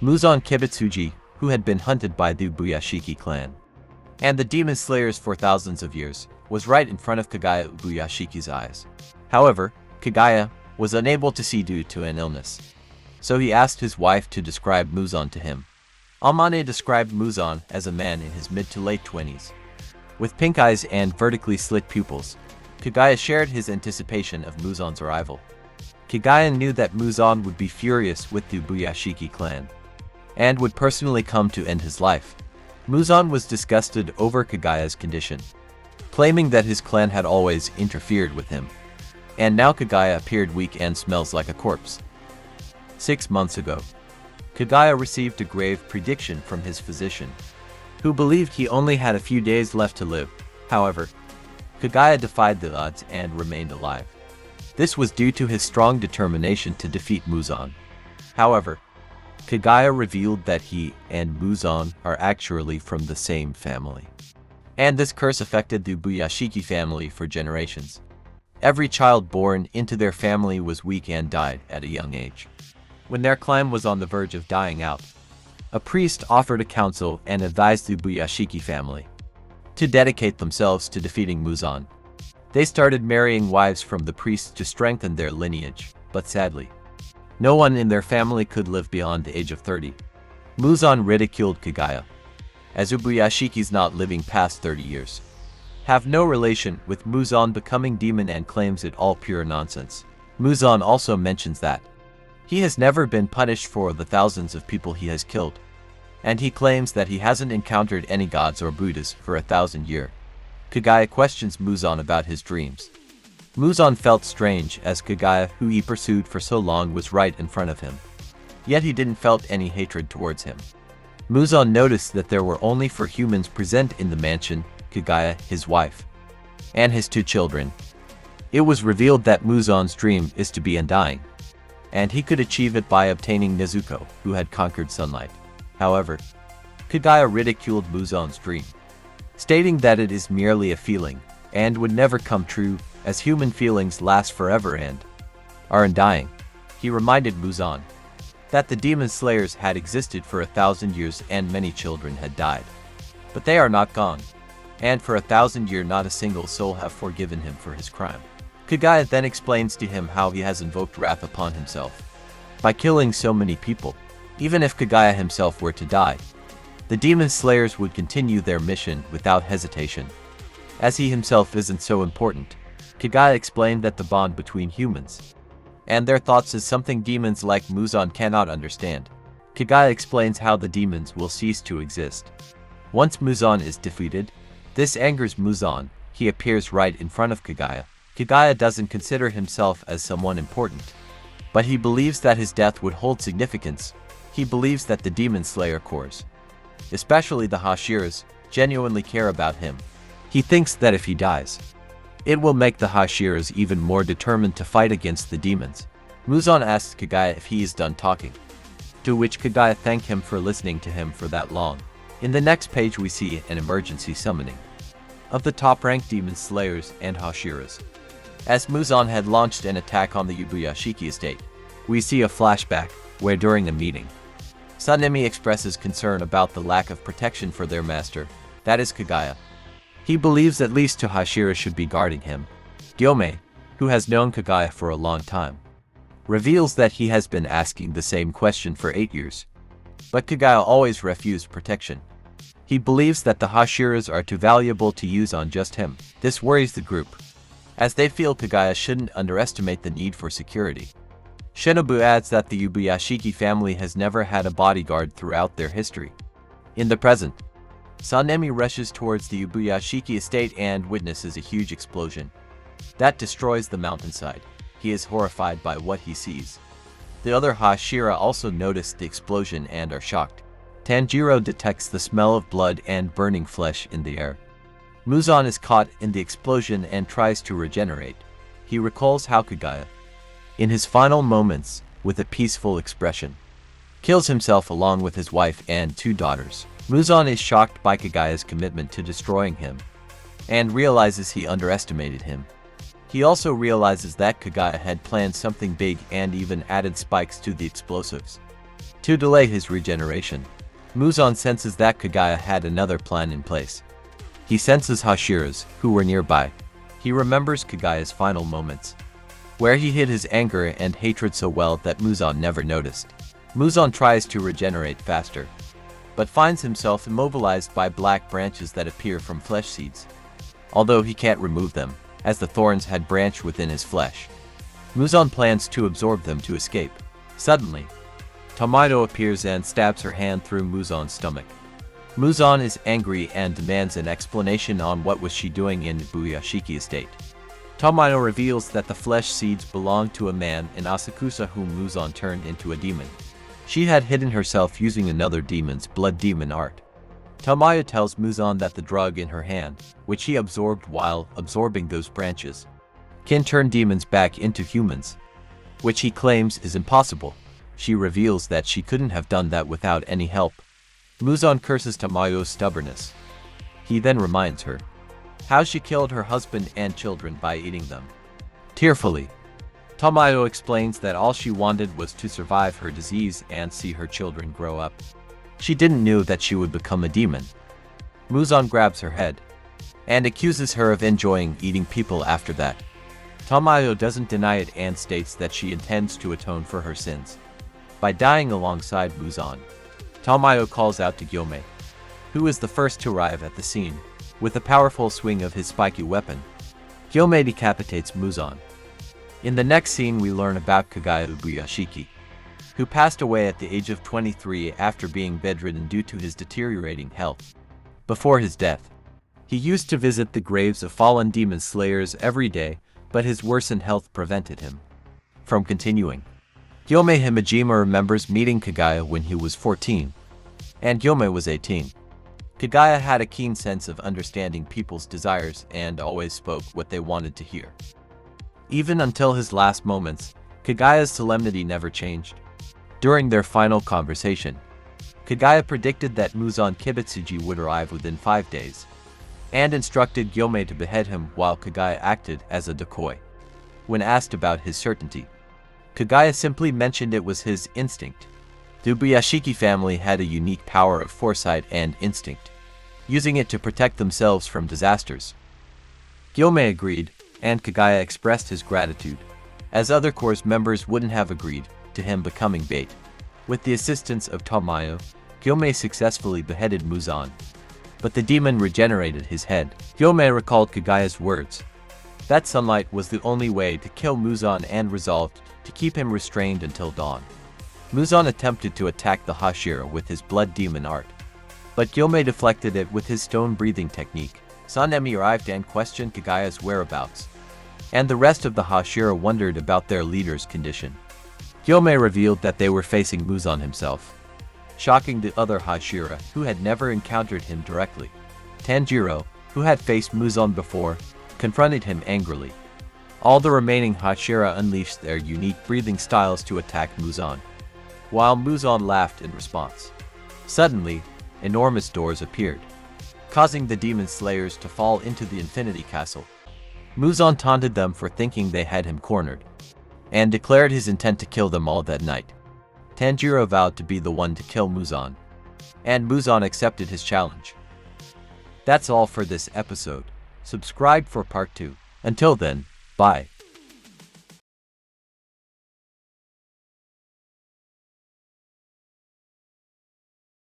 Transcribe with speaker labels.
Speaker 1: Muzan Kibitsuji, who had been hunted by the Ubuyashiki clan, and the demon slayers for thousands of years, was right in front of Kagaya Ubuyashiki's eyes. However, Kagaya was unable to see due to an illness, so he asked his wife to describe Muzan to him. Amane described Muzan as a man in his mid to late 20s, with pink eyes and vertically slit pupils. Kagaya shared his anticipation of Muzan's arrival. Kagaya knew that Muzan would be furious with the Ubuyashiki clan, and would personally come to end his life. Muzan was disgusted over Kagaya's condition, claiming that his clan had always interfered with him, and now Kagaya appeared weak and smells like a corpse. 6 months ago, Kagaya received a grave prediction from his physician, who believed he only had a few days left to live. However, Kagaya defied the odds and remained alive. This was due to his strong determination to defeat Muzan. However, Kagaya revealed that he and Muzan are actually from the same family, and this curse affected the Ubuyashiki family for generations. Every child born into their family was weak and died at a young age. When their clan was on the verge of dying out, a priest offered a counsel and advised the Ubuyashiki family to dedicate themselves to defeating Muzan. They started marrying wives from the priests to strengthen their lineage, but sadly, no one in their family could live beyond the age of 30. Muzan ridiculed Kagaya, as Ubuyashiki's not living past 30 years have no relation with Muzan becoming demon and claims it all pure nonsense. Muzan also mentions that he has never been punished for the thousands of people he has killed, and he claims that he hasn't encountered any gods or Buddhas for 1,000 years. Kagaya questions Muzan about his dreams. Muzan felt strange as Kagaya, who he pursued for so long, was right in front of him. Yet he didn't felt any hatred towards him. Muzan noticed that there were only 4 humans present in the mansion: Kagaya, his wife, and his 2 children. It was revealed that Muzan's dream is to be undying, and he could achieve it by obtaining Nezuko, who had conquered sunlight. However, Kagaya ridiculed Muzan's dream, stating that it is merely a feeling and would never come true, as human feelings last forever and are undying. He reminded Muzan that the demon slayers had existed for 1,000 years and many children had died, but they are not gone, and for 1,000 years not a single soul have forgiven him for his crime. Kagaya then explains to him how he has invoked wrath upon himself by killing so many people. Even if Kagaya himself were to die, the demon slayers would continue their mission without hesitation, as he himself isn't so important. Kagaya explained that the bond between humans and their thoughts is something demons like Muzan cannot understand. Kagaya explains how the demons will cease to exist once Muzan is defeated. This angers Muzan. He appears right in front of Kagaya. Kagaya doesn't consider himself as someone important, but he believes that his death would hold significance. He believes that the demon slayer corps, especially the hashiras, genuinely care about him. He thinks that if he dies, it will make the hashiras even more determined to fight against the demons. Muzan asks Kagaya if he is done talking, to which Kagaya thanked him for listening to him for that long. In the next page we see an emergency summoning of the top-ranked demon slayers and hashiras, as Muzan had launched an attack on the Ubuyashiki estate. We see a flashback where during a meeting, Sanemi expresses concern about the lack of protection for their master, that is Kagaya. He believes at least 2 hashiras should be guarding him. Gyome, who has known Kagaya for a long time, reveals that he has been asking the same question for 8 years, but Kagaya always refused protection. He believes that the hashiras are too valuable to use on just him. This worries the group, as they feel Kagaya shouldn't underestimate the need for security. Shinobu adds that the Ubuyashiki family has never had a bodyguard throughout their history. In the present, Sanemi rushes towards the Ubuyashiki estate and witnesses a huge explosion that destroys the mountainside. He is horrified by what he sees. The other hashira also notice the explosion and are shocked. Tanjiro detects the smell of blood and burning flesh in the air. Muzan is caught in the explosion and tries to regenerate. He recalls how Kagaya, in his final moments, with a peaceful expression, kills himself along with his wife and 2 daughters. Muzan is shocked by Kagaya's commitment to destroying him, and realizes he underestimated him. He also realizes that Kagaya had planned something big and even added spikes to the explosives. To delay his regeneration, Muzan senses that Kagaya had another plan in place. He senses hashiras, who were nearby. He remembers Kagaya's final moments, where he hid his anger and hatred so well that Muzan never noticed. Muzan tries to regenerate faster, but finds himself immobilized by black branches that appear from flesh seeds, although he can't remove them, as the thorns had branched within his flesh. Muzan plans to absorb them to escape. Suddenly, Tomato appears and stabs her hand through Muzan's stomach. Muzan is angry and demands an explanation on what was she doing in Buyashiki estate. Tomato reveals that the flesh seeds belonged to a man in Asakusa whom Muzan turned into a demon. She had hidden herself using another demon's blood demon art. Tomato tells Muzan that the drug in her hand, which he absorbed while absorbing those branches, can turn demons back into humans, which he claims is impossible. She reveals that she couldn't have done that without any help. Muzan curses Tomato's stubbornness. He then reminds her how she killed her husband and children by eating them. Tearfully, Tomato explains that all she wanted was to survive her disease and see her children grow up. She didn't know that she would become a demon. Muzan grabs her head and accuses her of enjoying eating people after that. Tomato doesn't deny it and states that she intends to atone for her sins by dying alongside Muzan. Tomato calls out to Gyomei, who is the first to arrive at the scene. With a powerful swing of his spiky weapon, Gyomei decapitates Muzan. In the next scene we learn about Kagaya Ubuyashiki, who passed away at the age of 23 after being bedridden due to his deteriorating health. Before his death, he used to visit the graves of fallen demon slayers every day, but his worsened health prevented him from continuing. Gyomei Himejima remembers meeting Kagaya when he was 14, and Gyomei was 18. Kagaya had a keen sense of understanding people's desires and always spoke what they wanted to hear. Even until his last moments, Kagaya's solemnity never changed. During their final conversation, Kagaya predicted that Muzan Kibutsuji would arrive within 5 days, and instructed Gyomei to behead him while Kagaya acted as a decoy. When asked about his certainty, Kagaya simply mentioned it was his instinct. The Ubuyashiki family had a unique power of foresight and instinct, using it to protect themselves from disasters. Gyomei agreed, and Kagaya expressed his gratitude, as other course members wouldn't have agreed to him becoming bait. With the assistance of Tomayo, Gyomei successfully beheaded Muzan, but the demon regenerated his head. Gyomei recalled Kagaya's words that sunlight was the only way to kill Muzan and resolved to keep him restrained until dawn. Muzan attempted to attack the hashira with his blood demon art, but Gyomei deflected it with his stone-breathing technique. Sanemi arrived and questioned Kagaya's whereabouts, and the rest of the hashira wondered about their leader's condition. Gyomei revealed that they were facing Muzan himself, shocking the other hashira who had never encountered him directly. Tanjiro, who had faced Muzan before, confronted him angrily. All the remaining hashira unleashed their unique breathing styles to attack Muzan, while Muzan laughed in response. Suddenly, enormous doors appeared, causing the demon slayers to fall into the Infinity Castle. Muzan taunted them for thinking they had him cornered, and declared his intent to kill them all that night. Tanjiro vowed to be the one to kill Muzan, and Muzan accepted his challenge. That's all for this episode. Subscribe for part 2. Until then, bye.